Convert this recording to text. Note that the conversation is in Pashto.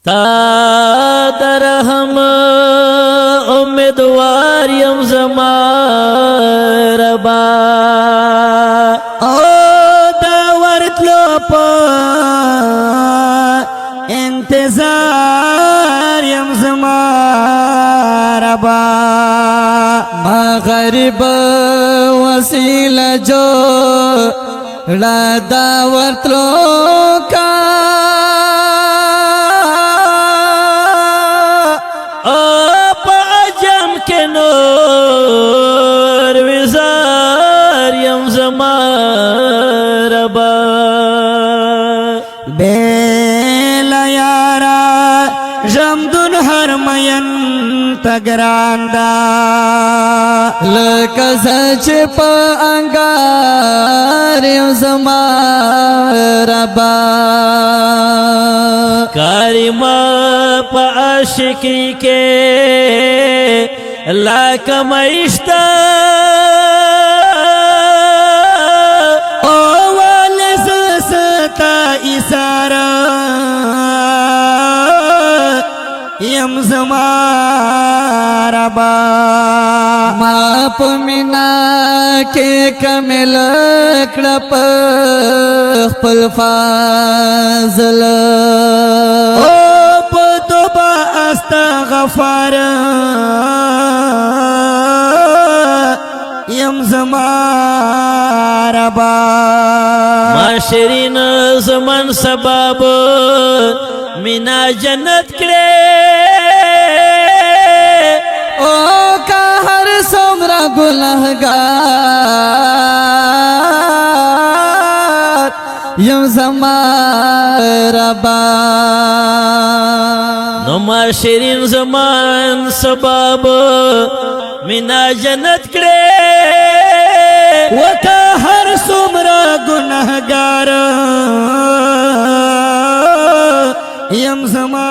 تا درهم امیدوار یم زما ربا او دا ورتلو پا انتظار یم زما ربا ما غریب وسیله جو لا دا ورتلو کا پا عجم کے نور وزار یم زما ربا بیلا یارا جمدن هر مین تگران دا لکه سچ په انګار یم زما ربا کاریما پا عاشقی کے لاک میشتا اول سستا ایسارا یم زما ربا ما په مینا کې کمل کړپ خپل فاضل او پتوبا استغفار یم زما ربا معاشرین زمن سبب مینا جنت کرے او کا هر څومره ګناهګار یم زما ربا نو معاشرین زمان سبب مینا جنت کرے وکا هر څومره ګناهګار یم زما